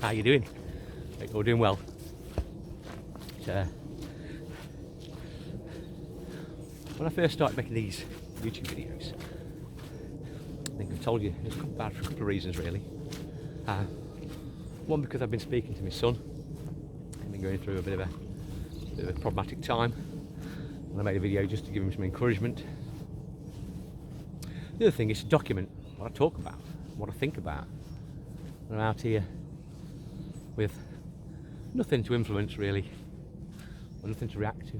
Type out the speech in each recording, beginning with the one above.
How you doing? Hope you're doing well. When I first started making these YouTube videos, I think I've told you it's bad for a couple of reasons really. One, because I've been speaking to my son. I've been going through a bit of a problematic time, and I made a video just to give him some encouragement. The other thing is to document what I talk about, what I think about. I'm out here with nothing to influence really, or nothing to react to.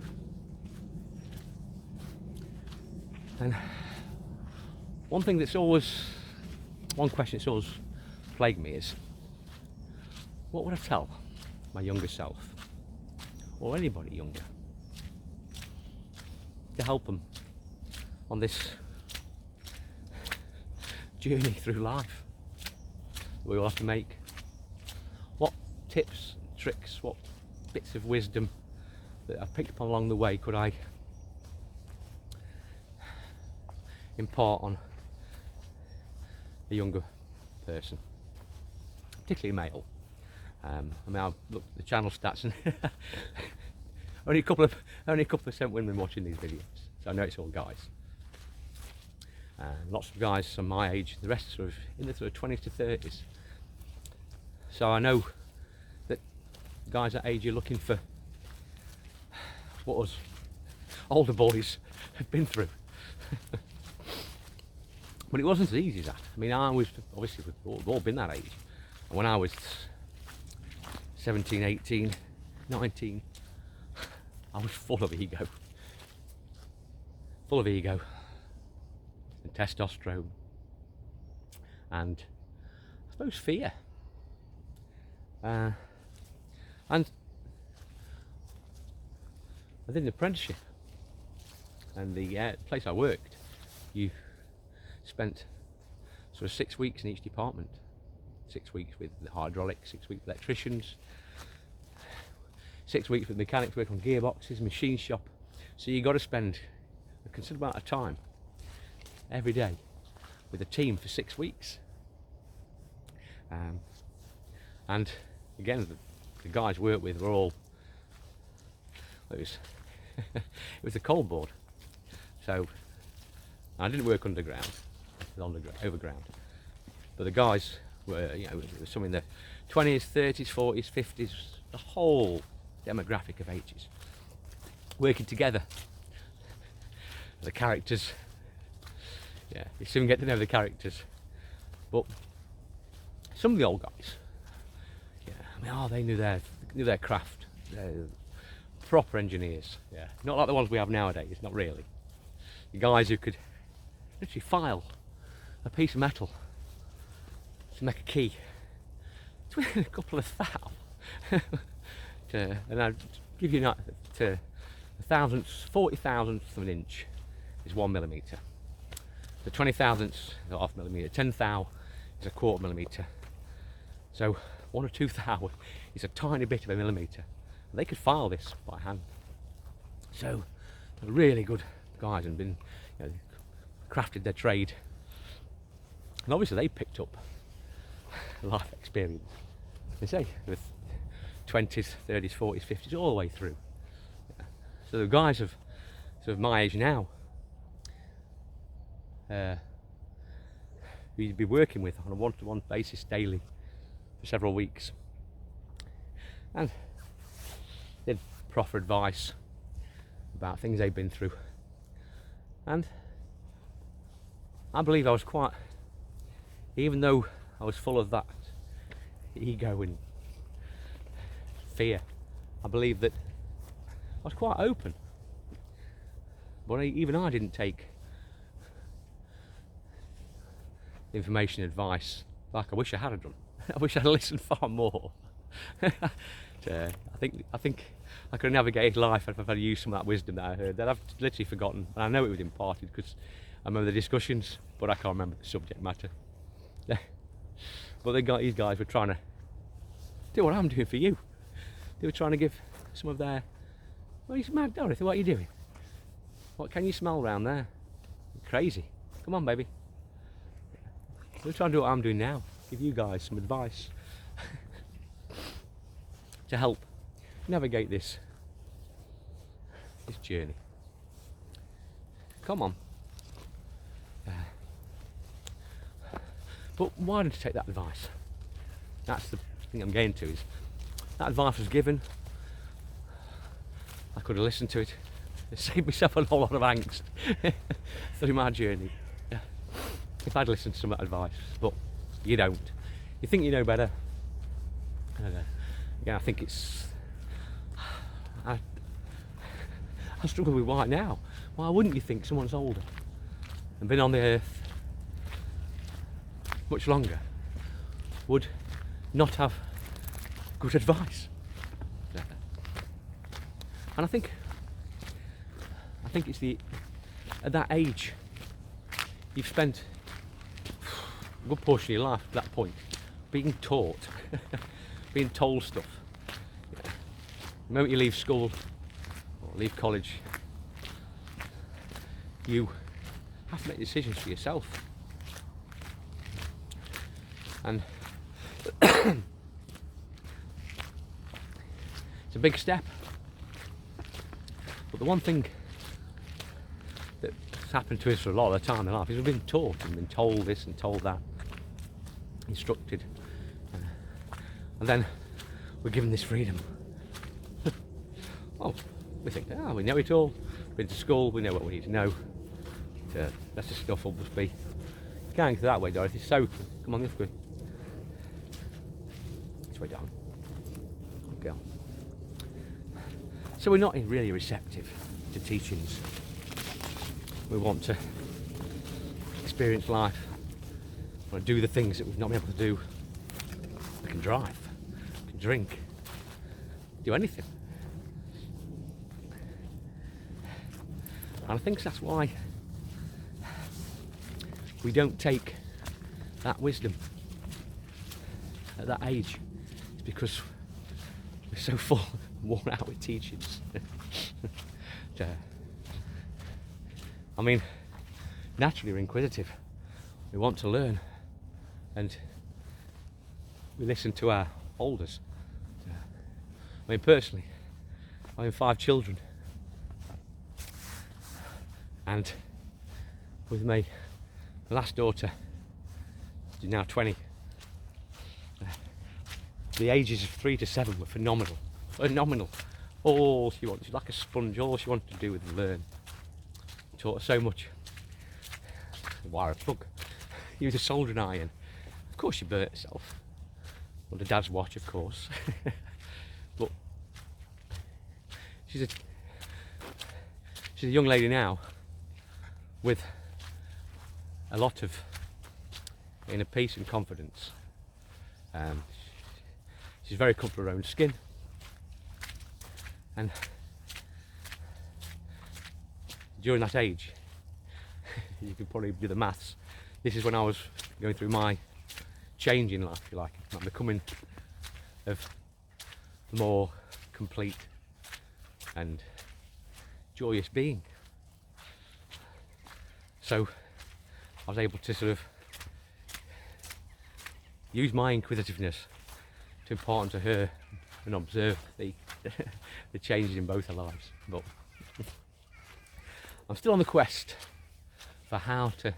And one question that's always plagued me is, what would I tell my younger self, or anybody younger, to help them on this journey through life we all have to make? What tips, tricks, what bits of wisdom that I've picked up along the way could I impart on a younger person, particularly male? I mean, I've looked at the channel stats and only a couple of percent women watching these videos, so I know it's all guys. Lots of guys from my age, the rest sort of in the sort of 20s to 30s. So I know that guys that age are looking for what us older boys have been through. But it wasn't as easy as that. I mean, I was, obviously we've all been that age. And when I was 17, 18, 19, I was full of ego. Full of ego and testosterone and I suppose fear. And I did an apprenticeship, and the place I worked, you spent sort of 6 weeks in each department. 6 weeks with the hydraulics, 6 weeks with electricians, 6 weeks with mechanics working on gearboxes, machine shop. So you got to spend a considerable amount of time every day with a team for 6 weeks. And again, the guys I worked with were all, it was a cold board. So I didn't work underground, overground. But the guys were, you know, there was some in the 20s, 30s, 40s, 50s, the whole demographic of ages working together. The characters, yeah, you soon get to know the characters. But some of the old guys, yeah, I mean, they knew their craft. They're proper engineers, yeah, not like the ones we have nowadays. Not really. The guys who could literally file a piece of metal to make a key. It's within a couple of thou. And I'd give you to a thousandths, 40 thousandths of an inch is 1 millimeter. The 20 thousandths is a half millimeter. 10 thou is a quarter millimeter. So 1 or 2 thou is a tiny bit of a millimeter. And they could file this by hand. So they're really good guys and been, you know, crafted their trade. And obviously they picked up life experience. They say with 20s, 30s, 40s, 50s, all the way through. Yeah. So the guys of sort of my age now, who you'd be working with on a one-to-one basis daily for several weeks, and they'd proffer advice about things they'd been through. And I believe I was quite, even though I was full of that ego and fear, I believe that I was quite open. But even I didn't take the information and advice like I wish I had done. I wish I'd listened far more. I think I could have navigated life if I'd used some of that wisdom that I heard, that I've literally forgotten. And I know it was imparted because I remember the discussions, but I can't remember the subject matter. But these guys were trying to do what I'm doing for you. They were trying to give some of their, well, you mad, Dorothy, what are you doing? What can you smell round there? You're crazy. Come on, baby. We're trying to do what I'm doing now. Give you guys some advice. to help navigate this journey. Come on. But why did I take that advice? That's the thing I'm getting to, is that advice was given. I could have listened to it. It saved myself a whole lot of angst through my journey. If I'd listened to some of that advice, but you don't. You think you know better. Again, I think it's. I struggle with why now. Why wouldn't you think someone's older and been on the earth much longer would not have good advice? And I think it's at that age you've spent a good portion of your life at that point being taught, being told stuff. The moment you leave school or leave college, you have to make decisions for yourself. And it's a big step. But the one thing that's happened to us for a lot of the time in life is we've been taught and been told this and told that, instructed, and then we're given this freedom. Oh, we think, we know it all. We've been to school, we know what we need to know. The rest of the stuff will just be going that way, Dorothy. So, come on, let's go. This way down. Good girl. So we're not really receptive to teachings. We want to experience life. We want to do the things that we've not been able to do. We can drive, we can drink, do anything. And I think that's why we don't take that wisdom at that age. It's because we're so full, worn out with teachings. I mean, naturally we're inquisitive. We want to learn, and we listen to our elders. I mean, personally, I have 5 children, and with my last daughter, she's now 20. The ages of 3 to 7 were phenomenal. All she wanted, she's like a sponge. All she wanted to do was learn. Taught her so much. Wire a plug. Use a soldering iron. Of course she burnt herself. Under Dad's watch, of course. But she's a young lady now with a lot of inner peace and confidence. She's very comfortable with her own skin, and during that age, you can probably do the maths. This is when I was going through my change in life, if you like. I'm becoming of a more complete and joyous being. So I was able to sort of use my inquisitiveness to impart onto her and observe the the changes in both our lives. But I'm still on the quest for how to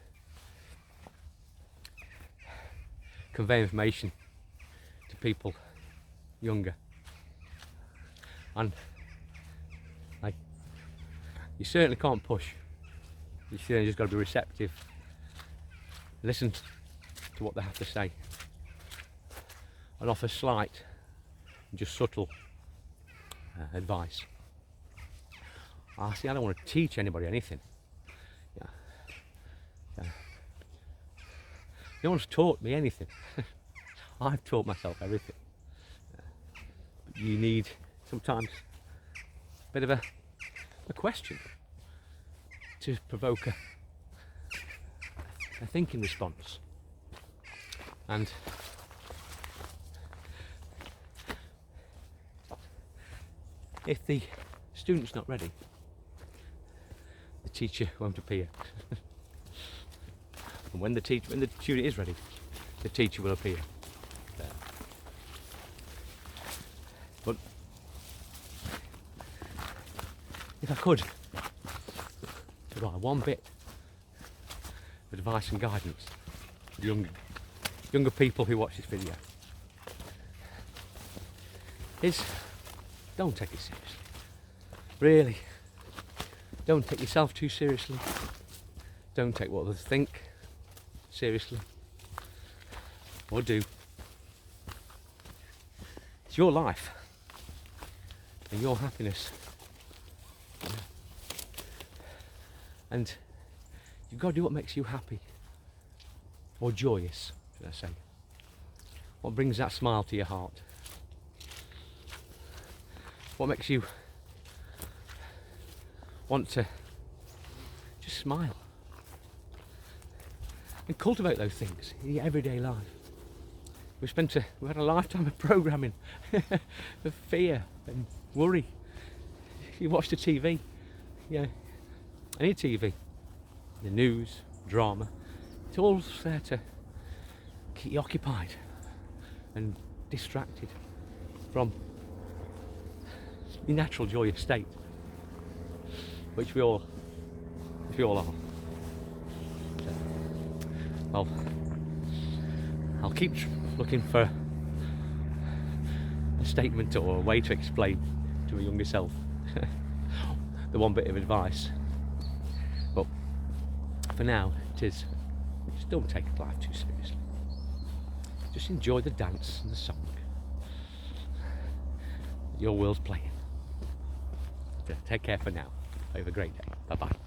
convey information to people younger. And you certainly can't push. You certainly just got to be receptive. Listen to what they have to say, and offer slight, just subtle advice. I don't want to teach anybody anything. No one's taught me anything. I've taught myself everything. But you need sometimes a bit of a question to provoke a thinking response. And if the student's not ready, the teacher won't appear. And when the student is ready, the teacher will appear. But if I could provide one bit of advice and guidance to younger people who watch this video, is don't take it seriously. Really, don't take yourself too seriously. Don't take what others think seriously, or do. It's your life and your happiness, and you've got to do what makes you happy, or joyous, should I say. What brings that smile to your heart? What makes you want to just smile and cultivate those things in your everyday life. We've had a lifetime of programming of fear and worry. You watch the TV, any TV, the news, drama, it's all there to keep you occupied and distracted from your natural joyous state, which we all are. Well, I'll keep looking for a statement or a way to explain to a younger self the one bit of advice. But for now, it is just don't take life too seriously. Just enjoy the dance and the song your world's playing. So take care for now. Have a great day. Bye bye.